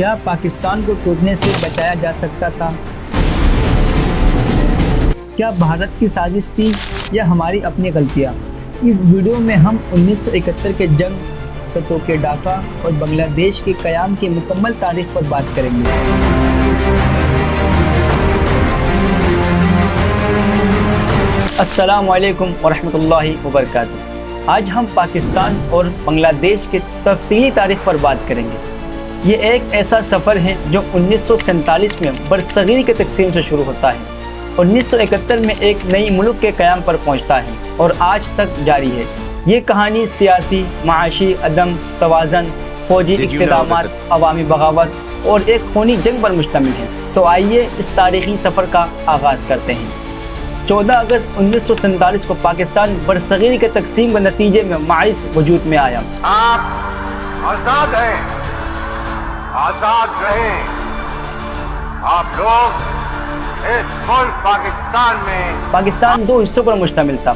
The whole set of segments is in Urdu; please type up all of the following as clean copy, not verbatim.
کیا پاکستان کو ٹوٹنے سے بچایا جا سکتا تھا؟ کیا بھارت کی سازش تھی یا ہماری اپنی غلطیاں؟ اس ویڈیو میں ہم 1971 کے جنگ، ستو کے ڈاکہ اور بنگلہ دیش کے قیام کی مکمل تاریخ پر بات کریں گے۔ السلام علیکم ورحمۃ اللہ وبرکاتہ۔ آج ہم پاکستان اور بنگلہ دیش کے تفصیلی تاریخ پر بات کریں گے۔ یہ ایک ایسا سفر ہے جو 1947 میں برصغیر کی تقسیم سے شروع ہوتا ہے، 1971 میں ایک نئی ملک کے قیام پر پہنچتا ہے اور آج تک جاری ہے۔ یہ کہانی سیاسی، معاشی عدم توازن، فوجی اقتدامات، عوامی بغاوت اور ایک خونی جنگ پر مشتمل ہے۔ تو آئیے اس تاریخی سفر کا آغاز کرتے ہیں۔ 14 اگست 1947 کو پاکستان برصغیر کے تقسیم کے نتیجے میں معیز وجود میں آیا۔ آپ آزاد ہیں، آزاد رہیں۔ آپ لوگ اس ملک پاکستان دو حصوں پر مشتمل تھا،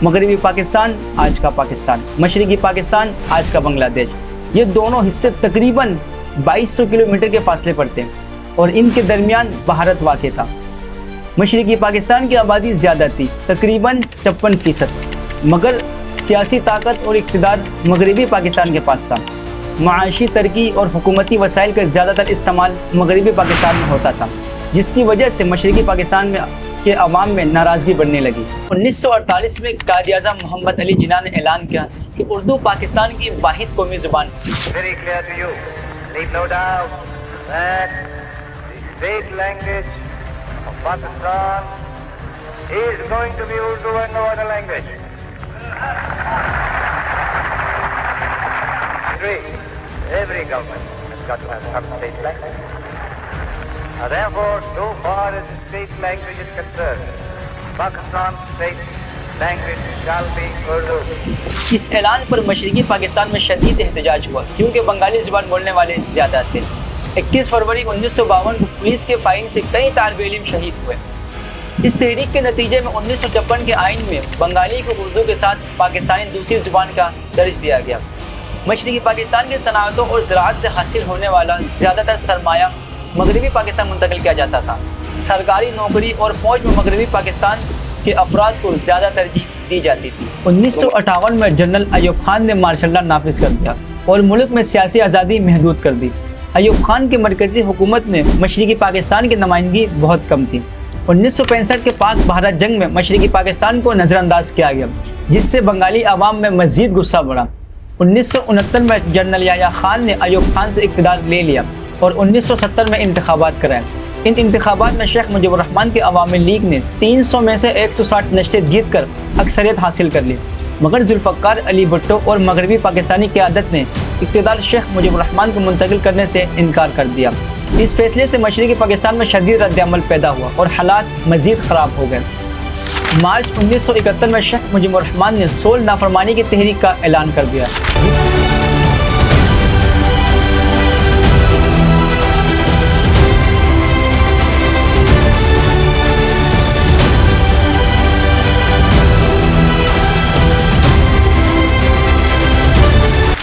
مغربی پاکستان، آج کا پاکستان، مشرقی پاکستان، آج کا بنگلہ دیش۔ یہ دونوں حصے تقریباً 2200 کلومیٹر کے فاصلے پر تھے اور ان کے درمیان بھارت واقع تھا۔ مشرقی پاکستان کی آبادی زیادہ تھی، تقریباً 56%، مگر سیاسی طاقت اور اقتدار مغربی پاکستان کے پاس تھا۔ معاشی ترقی اور حکومتی وسائل کا زیادہ تر استعمال مغربی پاکستان میں ہوتا تھا، جس کی وجہ سے مشرقی پاکستان کے عوام میں ناراضگی بڑھنے لگی۔ 1948 میں قائد اعظم محمد علی جناح نے اعلان کیا کہ اردو پاکستان کی واحد قومی زبان Pakistan is going to be Urdu and no other language. Every government has got to have some state language. And therefore, so far as the state language is concerned, Pakistan's state language shall be Urdu. اس اعلان پر مشرقی پاکستان میں شدید احتجاج ہوا کیونکہ بنگالی زبان بولنے والے زیادہ تھے۔ 21 فروری 1952 کو پولیس کے فائرنگ سے کئی طالب علم شہید ہوئے۔ اس تحریک کے نتیجے میں 1956 کے آئین میں بنگالی کو اردو کے ساتھ پاکستانی دوسری زبان کا درج دیا گیا۔ مشرقی پاکستان کی صنعتوں اور زراعت سے حاصل ہونے والا زیادہ تر سرمایہ مغربی پاکستان منتقل کیا جاتا تھا۔ سرکاری نوکری اور فوج میں مغربی پاکستان کے افراد کو زیادہ ترجیح دی جاتی تھی۔ 1958 میں جنرل ایوب خان نے مارشل لا نافذ کر دیا اور ملک میں سیاسی آزادی محدود کر دی۔ ایوب خان کی مرکزی حکومت میں مشرقی پاکستان کی نمائندگی بہت کم تھی۔ 1965 کے پاک بھارت جنگ میں مشرقی پاکستان کو نظر انداز کیا گیا، جس سے بنگالی عوام میں مزید غصہ بڑھا۔ 1969 میں جنرل یحییٰ خان نے ایوب خان سے اقتدار لے لیا اور 1970 میں انتخابات کرائے۔ ان انتخابات میں شیخ مجیب الرحمان کی عوامی لیگ نے 300 میں سے 160 نشستیں جیت کر اکثریت حاصل کر لی، مگر ذوالفقار علی بھٹو اور مغربی پاکستانی قیادت نے اقتدار شیخ مجیب الرحمان کو منتقل کرنے سے انکار کر دیا۔ اس فیصلے سے مشرقی پاکستان میں شدید رد عمل پیدا ہوا اور حالات مزید خراب ہو گئے۔ مارچ 1971 میں شیخ مجیب الرحمان نے سول نافرمانی کی تحریک کا اعلان کر دیا،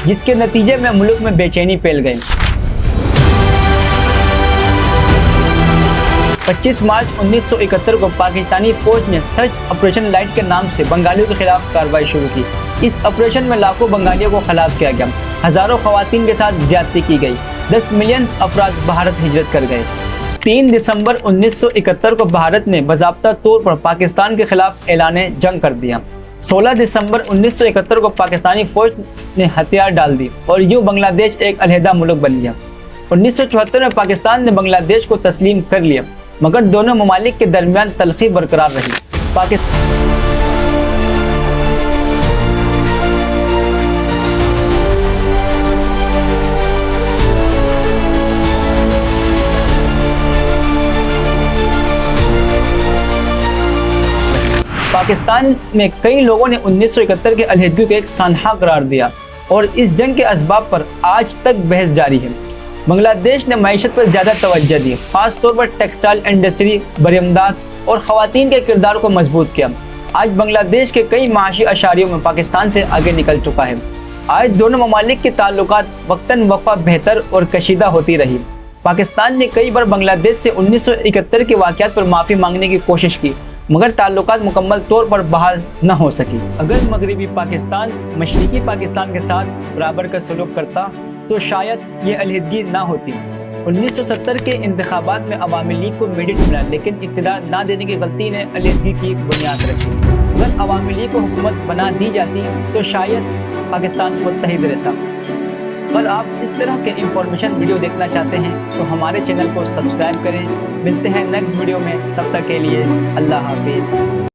جس کے نتیجے میں ملک میں بے چینی پھیل گئی۔ 25 مارچ 1971 کو پاکستانی فوج نے سرچ آپریشن لائٹ کے نام سے بنگالیوں کے خلاف کارروائی شروع کی۔ اس آپریشن میں لاکھوں بنگالیوں کو ہلاک کیا گیا، ہزاروں خواتین کے ساتھ زیادتی کی گئی، 10 ملین افراد بھارت ہجرت کر گئے۔ 3 دسمبر 1971 کو بھارت نے باضابطہ طور پر پاکستان کے خلاف اعلان جنگ کر دیا۔ 16 دسمبر 1971 کو پاکستانی فوج نے ہتھیار ڈال دی اور یوں بنگلہ دیش ایک علیحدہ ملک بن گیا۔ 1974 میں پاکستان نے بنگلہ دیش کو تسلیم کر لیا، مگر دونوں ممالک کے درمیان تلخی برقرار رہی۔ پاکستان میں کئی لوگوں نے 1971 کے علیحدگی کو ایک سانحہ قرار دیا اور اس جنگ کے اسباب پر آج تک بحث جاری ہے۔ بنگلہ دیش نے معیشت پر زیادہ توجہ دی، خاص طور پر ٹیکسٹائل انڈسٹری، برآمدات اور خواتین کے کردار کو مضبوط کیا۔ آج بنگلہ دیش کے کئی معاشی اشاریوں میں پاکستان سے آگے نکل چکا ہے۔ آج دونوں ممالک کے تعلقات وقتاً وقفہ بہتر اور کشیدہ ہوتی رہی۔ پاکستان نے کئی بار بنگلہ دیش سے 1971 کے واقعات پر معافی مانگنے کی کوشش کی، مگر تعلقات مکمل طور پر بحال نہ ہو سکی۔ اگر مغربی پاکستان مشرقی پاکستان کے ساتھ برابر کا سلوک کرتا تو شاید یہ علیحدگی نہ ہوتی۔ 1970 کے انتخابات میں عوامی لیگ کو میڈٹ ملا، لیکن اقتدار نہ دینے کی غلطی نے علیحدگی کی بنیاد رکھی۔ اگر عوامی لیگ کو حکومت بنا دی جاتی تو شاید پاکستان متحد رہتا۔ اگر آپ اس طرح کے انفارمیشن ویڈیو دیکھنا چاہتے ہیں تو ہمارے چینل کو سبسکرائب کریں۔ ملتے ہیں نیکسٹ ویڈیو میں، تب تک کے لیے اللہ حافظ۔